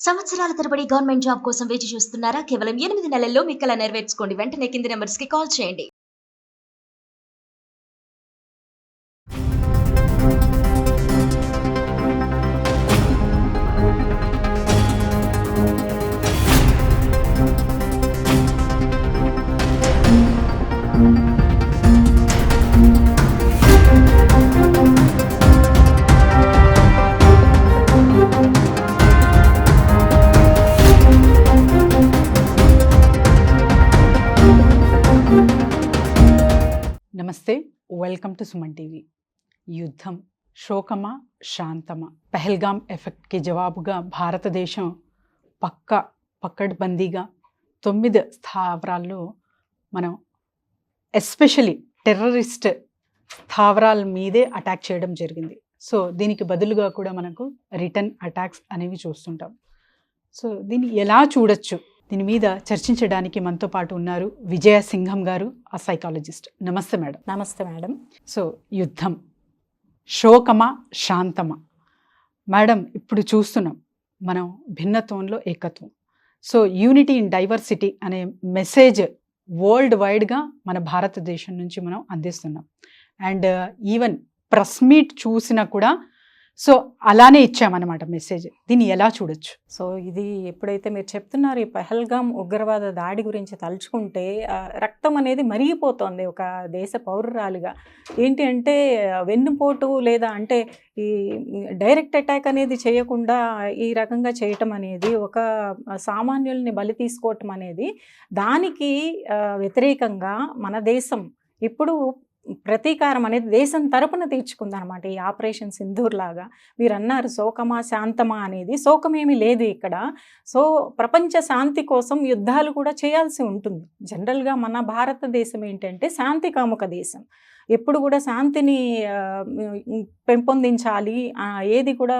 సంవత్సరాల తరబడి government job కోసం వేచి చూస్తున్నారా? కేవలం 8 నెలల్లో మీ కల నెరవేర్చుకోండి. వెంటనే కింది నంబర్స్‌కి కాల్ చేయండి. నమస్తే, వెల్కమ్ టు సుమన్ టీవీ. యుద్ధం శోకమా శాంతమా? పెహల్గాం ఎఫెక్ట్కి జవాబుగా భారతదేశం పక్కడ్బందీగా 9 స్థావరాల్లో మనం ఎస్పెషలీ టెర్రరిస్ట్ స్థావరాల మీదే అటాక్ చేయడం జరిగింది. సో దీనికి బదులుగా కూడా మనకు రిటర్న్ అటాక్స్ అనేవి చూస్తుంటాం. సో దీన్ని ఎలా చూడొచ్చు, దీని మీద చర్చించడానికి మనతో పాటు ఉన్నారు విజయ సింఘం గారు, ఆ సైకాలజిస్ట్. నమస్తే మేడం. నమస్తే మేడం. సో యుద్ధం శోకమా శాంతమా? మేడం, ఇప్పుడు చూస్తున్నాం మనం భిన్నత్వంలో ఏకత్వం. సో యూనిటీ ఇన్ డైవర్సిటీ అనే మెసేజ్ వరల్డ్ వైడ్గా మన భారతదేశం నుంచి మనం అందిస్తున్నాం. అండ్ ఈవెన్ ప్రెస్ మీట్ చూసినా కూడా సో అలానే ఇచ్చామన్నమాట మెసేజ్. దీన్ని ఎలా చూడొచ్చు? సో ఇది ఎప్పుడైతే మీరు చెప్తున్నారు ఈ పెహల్గాం ఉగ్రవాద దాడి గురించి తలుచుకుంటే రక్తం అనేది మరిగిపోతోంది ఒక దేశ పౌరురాలుగా. ఏంటి అంటే వెన్నుపోటు లేదా అంటే ఈ డైరెక్ట్ అటాక్ అనేది చేయకుండా ఈ రకంగా చేయటం అనేది, ఒక సామాన్యుల్ని బలి తీసుకోవటం అనేది, దానికి వ్యతిరేకంగా మన దేశం ఇప్పుడు ప్రతీకారం అనేది దేశం తరపున తీర్చుకుందనమాట. ఈ ఆపరేషన్ సింధూర్ లాగా మీరు అన్నారు శోకమా శాంతమా అనేది. శోకమేమీ లేదు ఇక్కడ. సో ప్రపంచ శాంతి కోసం యుద్ధాలు కూడా చేయాల్సి ఉంటుంది. జనరల్గా మన భారతదేశం ఏంటంటే శాంతి కాముక దేశం. ఎప్పుడు కూడా శాంతిని పెంపొందించాలి, ఏది కూడా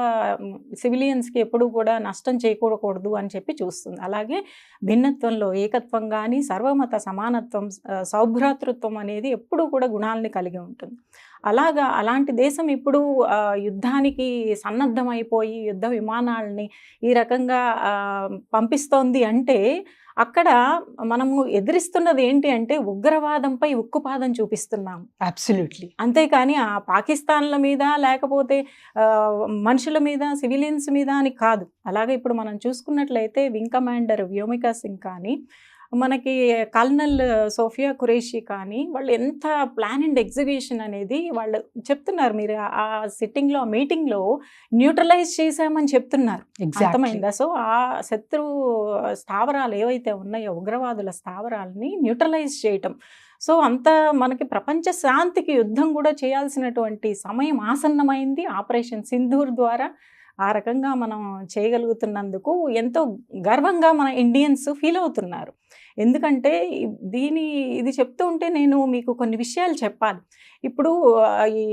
సివిలియన్స్కి ఎప్పుడు కూడా నష్టం చేకూడకూడదు అని చెప్పి చూస్తుంది. అలాగే భిన్నత్వంలో ఏకత్వం కానీ, సర్వమత సమానత్వం, సౌభ్రాతృత్వం అనేది ఎప్పుడు కూడా గుణాలని కలిగి ఉంటుంది. అలాంటి దేశం ఇప్పుడు యుద్ధానికి సన్నద్ధమైపోయి యుద్ధ విమానాలని ఈ రకంగా పంపిస్తోంది అంటే అక్కడ మనము ఎదిరిస్తున్నది ఏంటి అంటే ఉగ్రవాదంపై ఉక్కుపాదం చూపిస్తున్నాం. అబ్సల్యూట్లీ. అంతేకాని ఆ పాకిస్తాన్ల మీద లేకపోతే మనుషుల మీద, సివిలియన్స్ మీద అని కాదు. అలాగే ఇప్పుడు మనం చూసుకున్నట్లయితే వింగ్ కమాండర్ వ్యోమికా సింగ్ కానీ, మనకి కల్నల్ సోఫియా ఖురేషి కానీ, వాళ్ళు ఎంత ప్లాన్ అండ్ ఎగ్జిక్యూషన్ అనేది వాళ్ళు చెప్తున్నారు. మీరు ఆ సిట్టింగ్లో, ఆ మీటింగ్లో న్యూట్రలైజ్ చేశామని చెప్తున్నారు. అర్థమైందా? సో ఆ శత్రు స్థావరాలు ఏవైతే ఉన్నాయో ఉగ్రవాదుల స్థావరాలని న్యూట్రలైజ్ చేయటం. సో అంత మనకి ప్రపంచ శాంతికి యుద్ధం కూడా చేయాల్సినటువంటి సమయం ఆసన్నమైంది. ఆపరేషన్ సింధూర్ ద్వారా ఆ రకంగా మనం చేయగలుగుతున్నందుకు ఎంతో గర్వంగా మన ఇండియన్స్ ఫీల్ అవుతున్నారు. ఎందుకంటే ఇది చెప్తూ ఉంటే నేను మీకు కొన్ని విషయాలు చెప్పాలి. ఇప్పుడు ఈ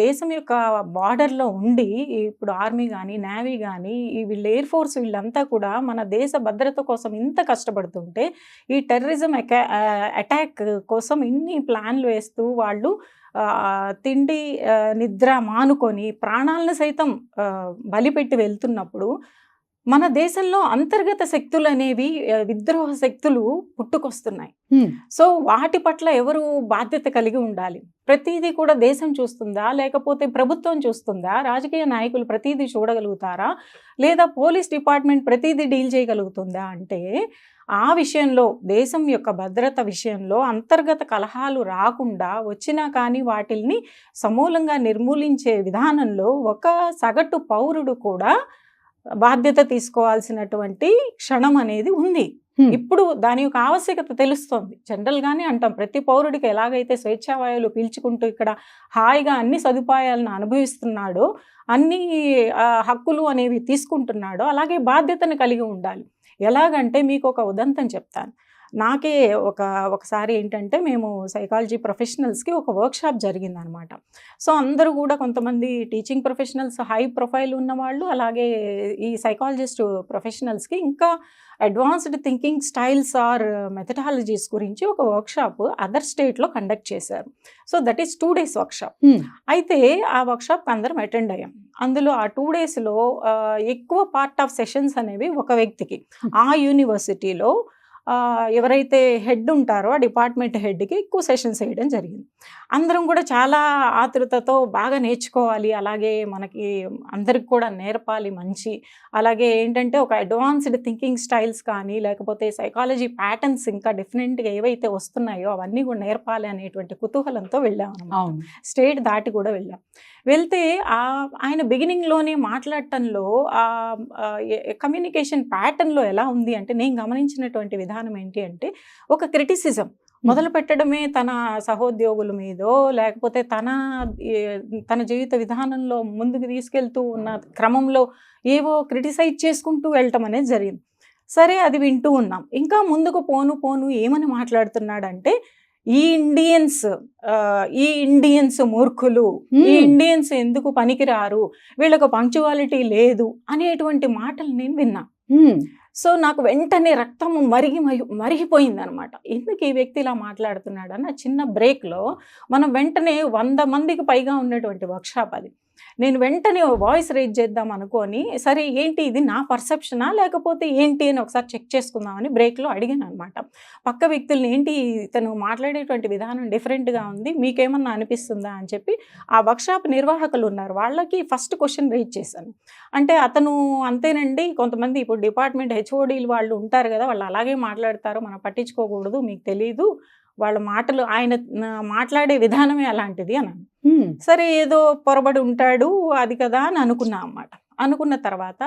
దేశం యొక్క బార్డర్లో ఉండి ఇప్పుడు ఆర్మీ కానీ, నేవీ కానీ, వీళ్ళు ఎయిర్ ఫోర్స్, వీళ్ళంతా కూడా మన దేశ భద్రత కోసం ఇంత కష్టపడుతుంటే ఈ టెర్రరిజం అటాక్ కోసం ఇన్ని ప్లాన్లు వేస్తూ వాళ్ళు తిండి నిద్ర మానుకొని ప్రాణాలను సైతం బలిపెట్టి వెళ్తున్నప్పుడు మన దేశంలో అంతర్గత శక్తులు అనేవి, విద్రోహ శక్తులు పుట్టుకొస్తున్నాయి. సో వాటి పట్ల ఎవరు బాధ్యత కలిగి ఉండాలి? ప్రతిదీ కూడా దేశం చూస్తుందా, లేకపోతే ప్రభుత్వం చూస్తుందా? రాజకీయ నాయకులు ప్రతిదీ చూడగలుగుతారా, లేదా పోలీస్ డిపార్ట్మెంట్ ప్రతిదీ డీల్ చేయగలుగుతుందా? అంటే ఆ విషయంలో, దేశం యొక్క భద్రత విషయంలో అంతర్గత కలహాలు రాకుండా వచ్చినా కానీ వాటిల్ని సమూలంగా నిర్మూలించే విధానంలో ఒక సగటు పౌరుడు కూడా బాధ్యత తీసుకోవాల్సినటువంటి క్షణం అనేది ఉంది. ఇప్పుడు దాని యొక్క ఆవశ్యకత తెలుస్తోంది. జనరల్గానే అంటాం, ప్రతి పౌరుడికి ఎలాగైతే స్వేచ్ఛావాయువులు పీల్చుకుంటూ ఇక్కడ హాయిగా అన్ని సదుపాయాలను అనుభవిస్తున్నాడో, అన్ని హక్కులు అనేవి తీసుకుంటున్నాడో, అలాగే బాధ్యతను కలిగి ఉండాలి. ఎలాగంటే మీకు ఒక ఉదంతం చెప్తాను. నాకే ఒకసారి ఏంటంటే మేము సైకాలజీ ప్రొఫెషనల్స్కి ఒక వర్క్షాప్ జరిగిందనమాట. సో అందరూ కూడా కొంతమంది టీచింగ్ ప్రొఫెషనల్స్, హై ప్రొఫైల్ ఉన్నవాళ్ళు, అలాగే ఈ సైకాలజిస్ట్ ప్రొఫెషనల్స్కి ఇంకా advanced thinking styles or methodologies గురించి ఒక వర్క్షాప్ అదర్ స్టేట్లో కండక్ట్ చేశారు. So that is 2 days workshop. అయితే ఆ వర్క్షాప్కి అందరం అటెండ్ అయ్యాం. అందులో ఆ 2 daysలో ఎక్కువ పార్ట్ ఆఫ్ సెషన్స్ అనేవి ఒక వ్యక్తికి, ఆ యూనివర్సిటీలో ఎవరైతే హెడ్ ఉంటారో ఆ డిపార్ట్మెంట్ హెడ్కి ఎక్కువ సెషన్స్ వేయడం జరిగింది. అందరం కూడా చాలా ఆతృతతో బాగా నేర్చుకోవాలి, అలాగే మనకి అందరికి కూడా నేర్పాలి మంచి, అలాగే ఏంటంటే ఒక అడ్వాన్స్డ్ థింకింగ్ స్టైల్స్ కానీ లేకపోతే సైకాలజీ ప్యాటర్న్స్ ఇంకా డిఫరెంట్గా ఏవైతే వస్తున్నాయో అవన్నీ కూడా నేర్పాలి అనేటువంటి కుతూహలంతో వెళ్ళాం అన్నమాట. స్టేట్ దాటి కూడా వెళ్ళాం. వెళ్తే ఆయన బిగినింగ్లోనే మాట్లాడటంలో కమ్యూనికేషన్ ప్యాటర్న్లో ఎలా ఉంది అంటే, నేను గమనించినటువంటి విధానం ఏంటి అంటే, ఒక క్రిటిసిజం మొదలు పెట్టడమే తన సహోద్యోగుల మీదో లేకపోతే తన జీవిత విధానంలో ముందుకు తీసుకెళ్తూ ఉన్న క్రమంలో ఏవో క్రిటిసైజ్ చేసుకుంటూ వెళ్ళటం అనేది జరిగింది. సరే, అది వింటూ ఉన్నాం. ఇంకా ముందుకు పోను ఏమని మాట్లాడుతున్నాడంటే, ఈ ఇండియన్స్ మూర్ఖులు, ఈ ఇండియన్స్ ఎందుకు పనికిరారు, వీళ్ళకు పంక్చువాలిటీ లేదు అనేటువంటి మాటలు నేను విన్నా. సో నాకు వెంటనే రక్తం మరిగిపోయింది అనమాట. ఎందుకు ఈ వ్యక్తి ఇలా మాట్లాడుతున్నాడు అన్న చిన్న బ్రేక్లో మనం వెంటనే 100 మందికి పైగా ఉన్నటువంటి వర్క్షాప్ అది. నేను వెంటనే వాయిస్ రేజ్ చేద్దాం అనుకొని, సరే ఏంటి ఇది నా పర్సెప్షనా లేకపోతే ఏంటి అని ఒకసారి చెక్ చేసుకుందామని బ్రేక్లో అడిగాను అనమాట. పక్క వ్యక్తుల్ని, ఏంటి ఇతను మాట్లాడేటువంటి విధానం డిఫరెంట్గా ఉంది, మీకేమన్నా అనిపిస్తుందా అని చెప్పి ఆ వర్క్షాప్ నిర్వాహకులు ఉన్నారు, వాళ్ళకి ఫస్ట్ క్వశ్చన్ రేజ్ చేశాను. అంటే అతను అంతేనండి, కొంతమంది ఇప్పుడు డిపార్ట్మెంట్ హెచ్ఓడీలు వాళ్ళు ఉంటారు కదా, వాళ్ళు అలాగే మాట్లాడతారు, మనం పట్టించుకోకూడదు, మీకు తెలీదు, వాళ్ళ మాటలు, ఆయన మాట్లాడే విధానమే అలాంటిది అన్నాను. సరే ఏదో పొరబడి ఉంటాడు అది కదా అని అనుకున్నా అన్నమాట. అనుకున్న తర్వాత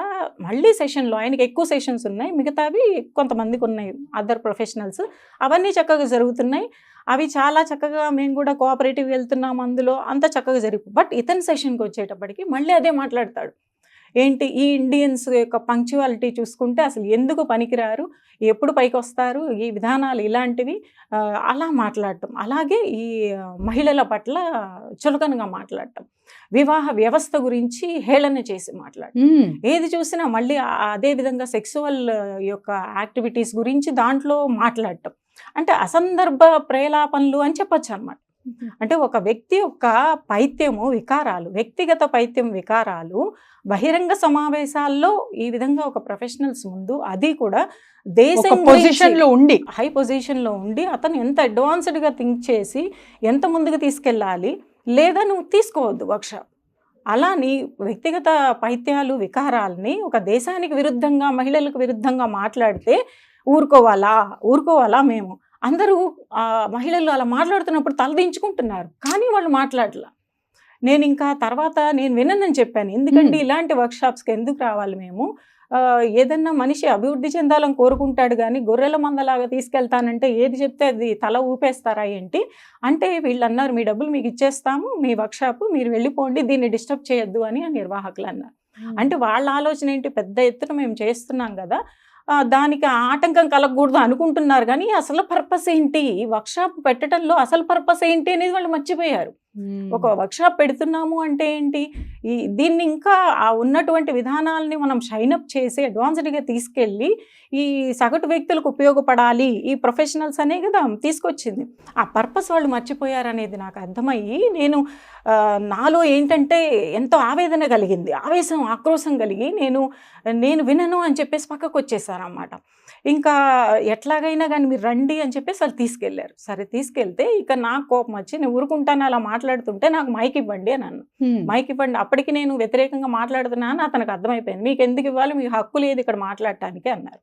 మళ్ళీ సెషన్లో ఆయనకి ఎక్కువ సెషన్స్ ఉన్నాయి, మిగతావి కొంతమందికి ఉన్నాయి అదర్ ప్రొఫెషనల్స్, అవన్నీ చక్కగా జరుగుతున్నాయి, అవి చాలా చక్కగా మేము కూడా కోఆపరేటివ్ వెళ్తున్నాం, అందులో అంత చక్కగా జరిగి. బట్ ఇతని సెషన్కి వచ్చేటప్పటికి మళ్ళీ అదే మాట్లాడతాడు. ఏంటి ఈ ఇండియన్స్ యొక్క పంక్చువాలిటీ చూసుకుంటే అసలు ఎందుకు పనికిరారు, ఎప్పుడు పైకి వస్తారు, ఈ విధానాలు ఇలాంటివి, అలా మాట్లాడటం. అలాగే ఈ మహిళల పట్ల చులకనగా మాట్లాడటం, వివాహ వ్యవస్థ గురించి హేళన చేసి మాట్లాడటం, ఏది చూసినా మళ్ళీ అదే విధంగా సెక్సువల్ యొక్క యాక్టివిటీస్ గురించి దాంట్లో మాట్లాడటం. అంటే అసందర్భ ప్రేలాపనలు అని చెప్పచ్చు అన్నమాట. అంటే ఒక వ్యక్తి యొక్క పైత్యము, వికారాలు, వ్యక్తిగత పైత్యం, వికారాలు బహిరంగ సమావేశాల్లో ఈ విధంగా ఒక ప్రొఫెషనల్స్ ముందు, అది కూడా దేశం పొజిషన్లో ఉండి, హై పొజిషన్లో ఉండి, అతను ఎంత అడ్వాన్స్డ్గా థింక్ చేసి ఎంత ముందుకు తీసుకెళ్ళాలి, లేదా నువ్వు తీసుకోవద్దు వర్క్షాప్. అలా నీ వ్యక్తిగత పైత్యాలు, వికారాలని ఒక దేశానికి విరుద్ధంగా, మహిళలకు విరుద్ధంగా మాట్లాడితే ఊరుకోవాలా మేము? అందరూ మహిళలు అలా మాట్లాడుతున్నప్పుడు తలదించుకుంటున్నారు, కానీ వాళ్ళు మాట్లాడలా. నేను ఇంకా తర్వాత నేను విననని చెప్పాను, ఎందుకంటే ఇలాంటి వర్క్షాప్స్కి ఎందుకు రావాలి మేము, ఏదన్నా మనిషి అభివృద్ధి చెందాలని కోరుకుంటాడు కానీ గొర్రెల మందలాగా తీసుకెళ్తానంటే ఏది చెప్తే అది తల ఊపేస్తారా ఏంటి అంటే, వీళ్ళు అన్నారు మీ డబ్బులు మీకు ఇచ్చేస్తాము, మీ వర్క్షాప్ మీరు వెళ్ళిపోండి, దీన్ని డిస్టర్బ్ చేయొద్దు అని ఆ నిర్వాహకులు అన్నారు. అంటే వాళ్ళ ఆలోచన ఏంటి, పెద్ద ఎత్తున మేము చేస్తున్నాం కదా, దానికి ఆటంకం కలగకూడదు అనుకుంటున్నారు, కానీ అసలు పర్పస్ ఏంటి, ఈ వర్క్షాప్ పెట్టడంలో అసలు పర్పస్ ఏంటి అనేది వాళ్ళు మర్చిపోయారు. ఒక వర్క్షాప్ పెడుతున్నాము అంటే ఏంటి, దీన్ని ఇంకా ఉన్నటువంటి విధానాలని మనం షైనప్ చేసి అడ్వాన్స్డ్గా తీసుకెళ్ళి ఈ సగటు వ్యక్తులకు ఉపయోగపడాలి, ఈ ప్రొఫెషనల్స్ అనే కదా తీసుకొచ్చింది. ఆ పర్పస్ వాళ్ళు మర్చిపోయారు అనేది నాకు అర్థమయ్యి, నేను నాలో ఏంటంటే ఎంతో ఆవేదన కలిగింది, ఆక్రోశం కలిగి నేను వినను అని చెప్పేసి పక్కకు వచ్చేసాను అన్నమాట. ఇంకా ఎట్లాగైనా కానీ మీరు రండి అని చెప్పేసి వాళ్ళు తీసుకెళ్లారు. సరే తీసుకెళ్తే ఇక నాకు కోపం వచ్చి, నేను ఊరుకుంటాను అలా మాట్లాడుతుంటే నాకు మైక్ ఇవ్వండి అని అన్నాను. మైక్ ఇవ్వండి, అప్పటికి నేను వ్యతిరేకంగా మాట్లాడుతున్నాను అతనికి అర్థమైపోయింది. మీకు ఎందుకు ఇవ్వాలి, మీకు హక్కు లేదు ఇక్కడ మాట్లాడటానికి అన్నారు.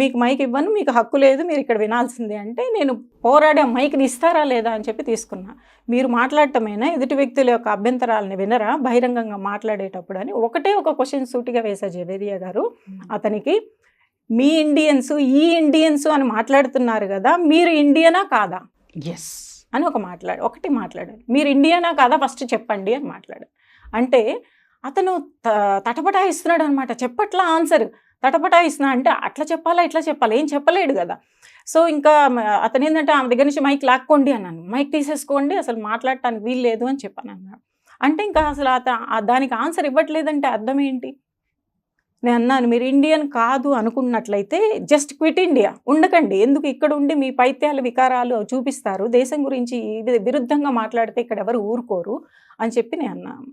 మీకు మైక్ ఇవ్వను, మీకు హక్కు లేదు, మీరు ఇక్కడ వినాల్సిందే అంటే, నేను పోరాడే మైక్ని ఇస్తారా లేదా అని చెప్పి తీసుకున్నా. మీరు మాట్లాడటమేనా, ఎదుటి వ్యక్తుల యొక్క అభ్యంతరాలని వినరా బహిరంగంగా మాట్లాడేటప్పుడు అని ఒకటే ఒక క్వశ్చన్ సూటిగా వేసా జవేరియా గారు అతనికి. మీ ఇండియన్స్, ఈ ఇండియన్స్ అని మాట్లాడుతున్నారు కదా, మీరు ఇండియనా కాదా అని ఒకటి మాట్లాడారు. మీరు ఇండియనా కాదా ఫస్ట్ చెప్పండి అని మాట్లాడారు. అంటే అతను తటపటాయిస్తున్నాడు అనమాట, చెప్పట్లా ఆన్సర్. తటపటాయిస్తున్నా అంటే అట్లా చెప్పాలా ఇట్లా చెప్పాలా, ఏం చెప్పలేడు కదా. సో ఇంకా అతను ఏంటంటే ఆమె దగ్గర నుంచి మైక్ లాక్కోండి అన్నాను. మైక్ తీసేసుకోండి, అసలు మాట్లాడటానికి వీలు లేదు అని చెప్పాను అన్నాడు. అంటే ఇంకా అసలు దానికి ఆన్సర్ ఇవ్వట్లేదంటే అర్థం ఏంటి? నేను అన్నాను, మీరు ఇండియన్ కాదు అనుకున్నట్లయితే జస్ట్ క్విట్ ఇండియా, ఉండకండి. ఎందుకు ఇక్కడ ఉండి మీ పైత్యాలు వికారాలు చూపిస్తారు, దేశం గురించి విరుద్ధంగా మాట్లాడితే ఇక్కడ ఎవరు ఊరుకోరు అని చెప్పి నేను అన్నాను.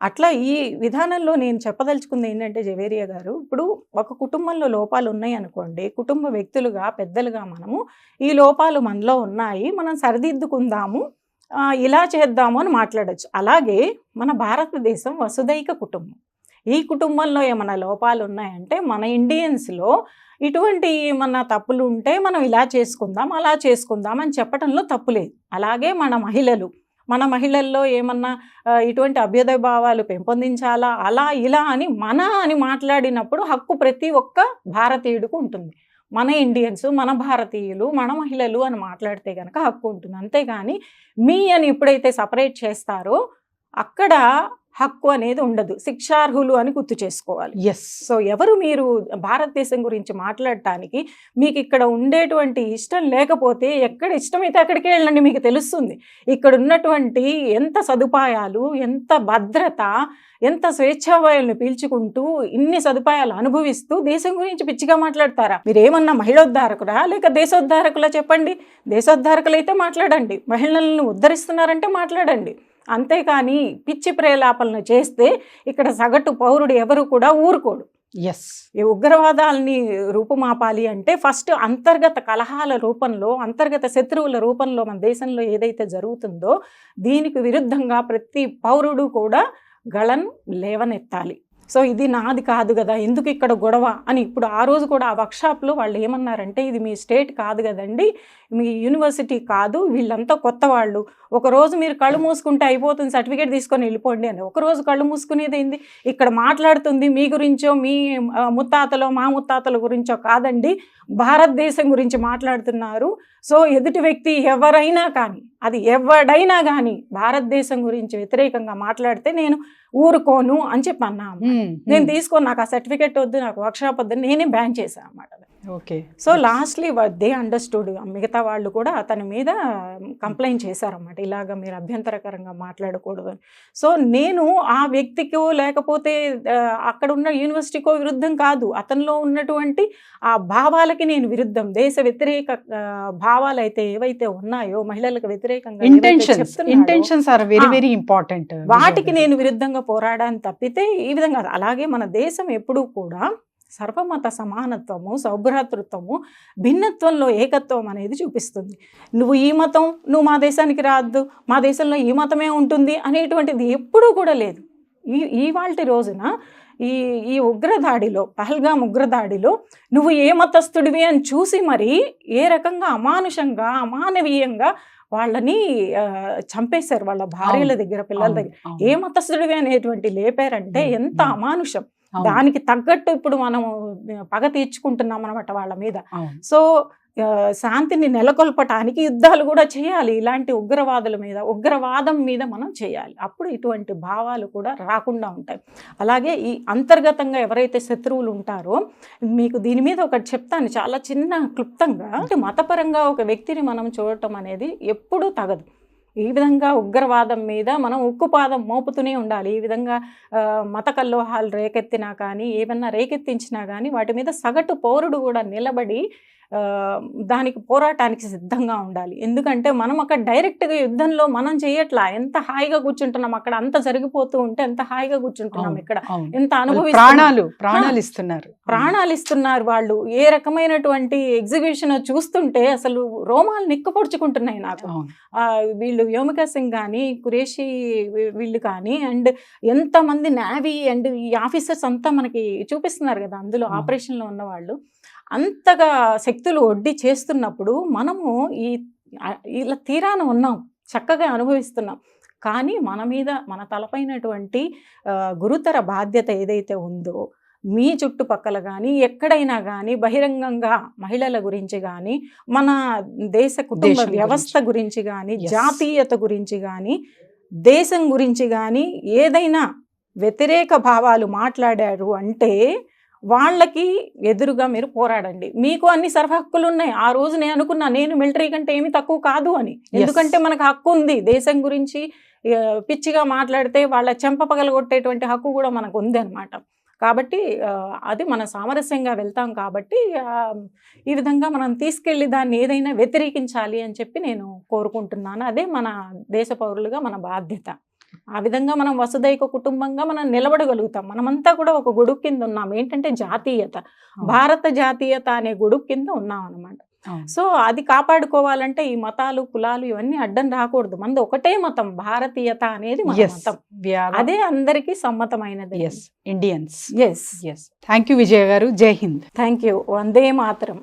అట్లా ఈ విధానంలో నేను చెప్పదలుచుకుంది ఏంటంటే జవేరియా గారు, ఇప్పుడు ఒక కుటుంబంలో లోపాలు ఉన్నాయి అనుకోండి, కుటుంబ వ్యక్తులుగా పెద్దలుగా మనము ఈ లోపాలు మనలో ఉన్నాయి, మనం సరిదిద్దుకుందాము, ఇలా చేద్దాము అని మాట్లాడచ్చు. అలాగే మన భారతదేశం వసుదైక కుటుంబం. ఈ కుటుంబంలో ఏమైనా లోపాలు ఉన్నాయంటే మన ఇండియన్స్లో ఇటువంటి ఏమన్నా తప్పులు ఉంటే మనం ఇలా చేసుకుందాం అలా చేసుకుందాం అని చెప్పడంలో తప్పు లేదు. అలాగే మన మహిళల్లో ఏమన్నా ఇటువంటి అభ్యుదయ భావాలు పెంపొందించాలా అలా ఇలా అని మాట్లాడినప్పుడు హక్కు ప్రతి ఒక్క భారతీయుడికి ఉంటుంది. మన ఇండియన్స్, మన భారతీయులు, మన మహిళలు అని మాట్లాడితే కనుక హక్కు ఉంటుంది. అంతేగాని మీ అని ఎప్పుడైతే సపరేట్ చేస్తారో అక్కడ హక్కు అనేది ఉండదు. శిక్షార్హులు అని గుర్తు చేసుకోవాలి. ఎస్. సో ఎవరు మీరు భారతదేశం గురించి మాట్లాడటానికి, మీకు ఇక్కడ ఉండేటువంటి ఇష్టం లేకపోతే ఎక్కడ ఇష్టమైతే అక్కడికే వెళ్ళండి, మీకు తెలుస్తుంది ఇక్కడ ఉన్నటువంటి ఎంత సదుపాయాలు, ఎంత భద్రత, ఎంత స్వేచ్ఛావాయుల్ని పీల్చుకుంటూ ఇన్ని సదుపాయాలు అనుభవిస్తూ దేశం గురించి పిచ్చిగా మాట్లాడతారా? మీరేమన్నా మహిళోద్ధారకురా లేక దేశోద్ధారకులా చెప్పండి. దేశోద్ధారకులైతే మాట్లాడండి, మహిళలను ఉద్ధరిస్తున్నారంటే మాట్లాడండి. అంతేకాని పిచ్చి ప్రేలాపనలు చేస్తే ఇక్కడ సగటు పౌరుడు ఎవరు కూడా ఊరుకోడు. ఎస్. ఈ ఉగ్రవాదాలని రూపుమాపాలి అంటే ఫస్ట్ అంతర్గత కలహాల రూపంలో, అంతర్గత శత్రువుల రూపంలో మన దేశంలో ఏదైతే జరుగుతుందో దీనికి విరుద్ధంగా ప్రతి పౌరుడు కూడా గళం లేవనెత్తాలి. సో ఇది నాది కాదు కదా, ఎందుకు ఇక్కడ గొడవ అని. ఇప్పుడు ఆ రోజు కూడా ఆ వర్క్షాప్లో వాళ్ళు ఏమన్నారంటే, ఇది మీ స్టేట్ కాదు కదండి, మీ యూనివర్సిటీ కాదు, వీళ్ళంతా కొత్త వాళ్ళు, ఒకరోజు మీరు కళ్ళు మూసుకుంటే అయిపోతుంది, సర్టిఫికేట్ తీసుకొని వెళ్ళిపోండి అని. ఒకరోజు కళ్ళు మూసుకునేది ఇక్కడ మాట్లాడుతుంది మీ గురించో, మీ ముత్తాతలో మా ముత్తాతల గురించో కాదండి, భారతదేశం గురించి మాట్లాడుతున్నారు. సో ఎదుటి వ్యక్తి ఎవరైనా కానీ, అది ఎవడైనా కానీ భారతదేశం గురించి వ్యతిరేకంగా మాట్లాడితే నేను ఊరుకోను అని చెప్పి అన్నాము. నేను తీసుకోను, నాకు ఆ సర్టిఫికేట్ వద్దు, నాకు వర్క్షాప్ వద్దు, నేనే బ్యాన్ చేశాను అన్నమాట. Okay. So lastly they understood. మిగతా వాళ్ళు కూడా అతని మీద కంప్లైంట్ చేశారన్నమాట, ఇలాగ మీరు అభ్యంతరకరంగా మాట్లాడకూడదు అని. సో నేను ఆ వ్యక్తికో లేకపోతే అక్కడ ఉన్న యూనివర్సిటీకో విరుద్ధం కాదు, అతనిలో ఉన్నటువంటి ఆ భావాలకి నేను విరుద్ధం. దేశ వ్యతిరేక భావాలు అయితే ఏవైతే ఉన్నాయో, మహిళలకు వ్యతిరేకంగా intentions are very very important, వాటికి నేను విరుద్ధంగా పోరాడాన్ని తప్పితే ఈ విధంగా. అలాగే మన దేశం ఎప్పుడూ కూడా సర్వమత సమానత్వము, సౌభ్రాతృత్వము, భిన్నత్వంలో ఏకత్వం అనేది చూపిస్తుంది. నువ్వు ఈ మతం, నువ్వు మా దేశానికి రావద్దు, మా దేశంలో ఈ మతమే ఉంటుంది అనేటువంటిది ఎప్పుడూ కూడా లేదు. ఇవాల్టి రోజున ఈ ఉగ్రదాడిలో, పహల్గామ్ ఉగ్రదాడిలో నువ్వు ఏ మతస్థుడివి అని చూసి మరి ఏ రకంగా అమానుషంగా, అమానవీయంగా వాళ్ళని చంపేశారు, వాళ్ళ భార్యల దగ్గర, పిల్లల దగ్గర. ఏ మతస్థుడివి అనేటువంటి లేపారంటే ఎంత అమానుషం. దానికి తగ్గట్టు ఇప్పుడు మనం పగ తీర్చుకుంటున్నాం అన్నమాట వాళ్ళ మీద. సో శాంతిని నెలకొల్పటానికి యుద్ధాలు కూడా చేయాలి, ఇలాంటి ఉగ్రవాదుల మీద, ఉగ్రవాదం మీద మనం చేయాలి. అప్పుడు ఇటువంటి భావాలు కూడా రాకుండా ఉంటాయి. అలాగే ఈ అంతర్గతంగా ఎవరైతే శత్రువులు ఉంటారో, మీకు దీని మీద ఒకటి చెప్తాను చాలా చిన్న క్లుప్తంగా. మతపరంగా ఒక వ్యక్తిని మనం చూడటం అనేది ఎప్పుడూ తగదు. ఈ విధంగా ఉగ్రవాదం మీద మనం ఉక్కుపాదం మోపుతూనే ఉండాలి. ఈ విధంగా మత కల్లోహాలు రేకెత్తినా కానీ, ఏమన్నా రేకెత్తించినా కానీ వాటి మీద సగటు పౌరుడు కూడా నిలబడి దానికి పోరాటానికి సిద్ధంగా ఉండాలి. ఎందుకంటే మనం అక్కడ డైరెక్ట్గా యుద్ధంలో మనం చేయట్లా, ఎంత హాయిగా కూర్చుంటున్నాం అక్కడ, అంత జరిగిపోతూ ఉంటే ఎంత హాయిగా కూర్చుంటున్నాం ఇక్కడ, ఎంత ప్రాణాలు ఇస్తున్నారు వాళ్ళు. ఏ రకమైనటువంటి ఎగ్జిబిషన్ చూస్తుంటే అసలు రోమాలు నిక్కపొడుచుకుంటున్నాయి నాకు. వీళ్ళు వ్యోమికా సింగ్ కానీ, కురేషి వీళ్ళు కానీ, అండ్ ఎంతమంది నేవీ అండ్ ఈ ఆఫీసర్స్ అంతా మనకి చూపిస్తున్నారు కదా అందులో ఆపరేషన్లో ఉన్నవాళ్ళు. అంతగా శక్తులు ఒడ్డి చేస్తున్నప్పుడు మనము ఇలా తీరాన ఉన్నాం, చక్కగా అనుభవిస్తున్నాం. కానీ మన మీద, మన తలపైనటువంటి గురుతర బాధ్యత ఏదైతే ఉందో, మీ చుట్టుపక్కల కానీ ఎక్కడైనా కానీ బహిరంగంగా మహిళల గురించి కానీ, మన దేశ కుటుంబ వ్యవస్థ గురించి కానీ, జాతీయత గురించి కానీ, దేశం గురించి కానీ ఏదైనా వ్యతిరేక భావాలు మాట్లాడారు అంటే వాళ్ళకి ఎదురుగా మీరు పోరాడండి. మీకు అన్ని హక్కులు ఉన్నాయి. ఆ రోజు నేను అనుకున్నా నేను మిలిటరీ కంటే ఏమి తక్కువ కాదు అని. ఎందుకంటే మనకు హక్కు ఉంది. దేశం గురించి పిచ్చిగా మాట్లాడితే వాళ్ళ చెంప పగలగొట్టేటువంటి హక్కు కూడా మనకు ఉంది అనమాట. కాబట్టి అది మన సామరస్యంగా వెళ్తాం కాబట్టి ఈ విధంగా మనం తీసుకెళ్ళి దాన్ని ఏదైనా వ్యతిరేకించాలి అని చెప్పి నేను కోరుకుంటున్నాను. అదే మన దేశ పౌరులుగా మన బాధ్యత. ఆ విధంగా మనం వసుదైక కుటుంబంగా మనం నిలబడగలుగుతాం. మనమంతా కూడా ఒక గొడుగు కింద ఉన్నాం. ఏంటంటే జాతీయత, భారత జాతీయత అనే గొడుగు కింద ఉన్నాం అన్నమాట. సో అది కాపాడుకోవాలంటే ఈ మతాలు కులాలు ఇవన్నీ అడ్డం రాకూడదు. మనది ఒకటే మతం, భారతీయత అనేది మన మతం. అదే అందరికీ సమ్మతమైనది. ఇండియన్స్. ఎస్. థ్యాంక్ యూ విజయ గారు. జై హింద్. Thank you. వందే మాతరం.